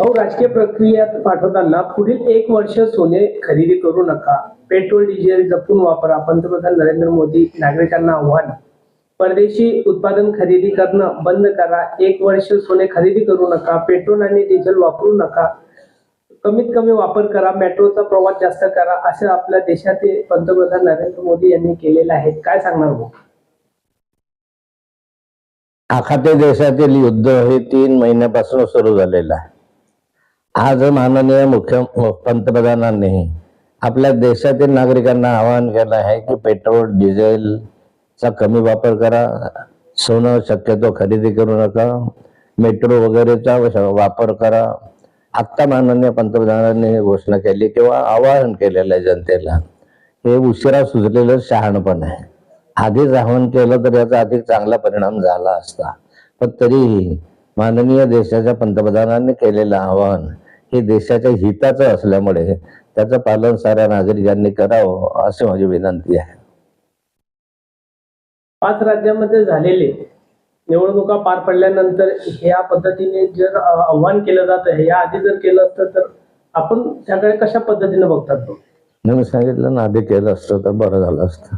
राजकीय प्रक्रियेत पाठवताना पुढील 1 वर्ष सोने खरेदी करू नका, पेट्रोल डिझेल जपून वापरा. पंतप्रधान नरेंद्र मोदी नागरिकांना आव्हान. परदेशी उत्पादन खरेदी करणं बंद करा. 1 वर्ष सोने खरेदी करू नका, पेट्रोल आणि डिझेल वापरू नका, कमीत कमी वापर करा, मेट्रोचा प्रवास जास्त करा, असं आपल्या देशाचे पंतप्रधान नरेंद्र मोदी यांनी केलेलं आहे. काय सांगणार भाऊ? आखाती देशातील युद्ध हे 3 महिन्यापासून सुरू झालेलं आहे. आज माननीय पंतप्रधानांनी आपल्या देशातील नागरिकांना आवाहन केलं आहे की पेट्रोल डिझेलचा कमी वापर करा, सोनं शक्यतो खरेदी करू नका, मेट्रो वगैरेचा वापर करा. आत्ता माननीय पंतप्रधानांनी घोषणा केली किंवा आवाहन केलेलं आहे जनतेला. हे उशिरा सुचलेलं शहाणपण आहे. आधीच आवाहन केलं तर याचा अधिक चांगला परिणाम झाला असता. पण तरीही माननीय देशाच्या पंतप्रधानांनी केलेलं आवाहन हे देशाच्या हिताचं असल्यामुळे त्याचं पालन साऱ्या नागरिकांनी करावं अशी माझी विनंती आहे. 5 राज्यांमध्ये झालेले निवडणुका पार पडल्यानंतर ह्या पद्धतीने जर आव्हान केलं जातं, या आधी जर केलं असतं तर आपण त्याकडे कशा पद्धतीने बघतात? मी सांगितलं ना, आधी केलं असतं तर बरं झालं असतं.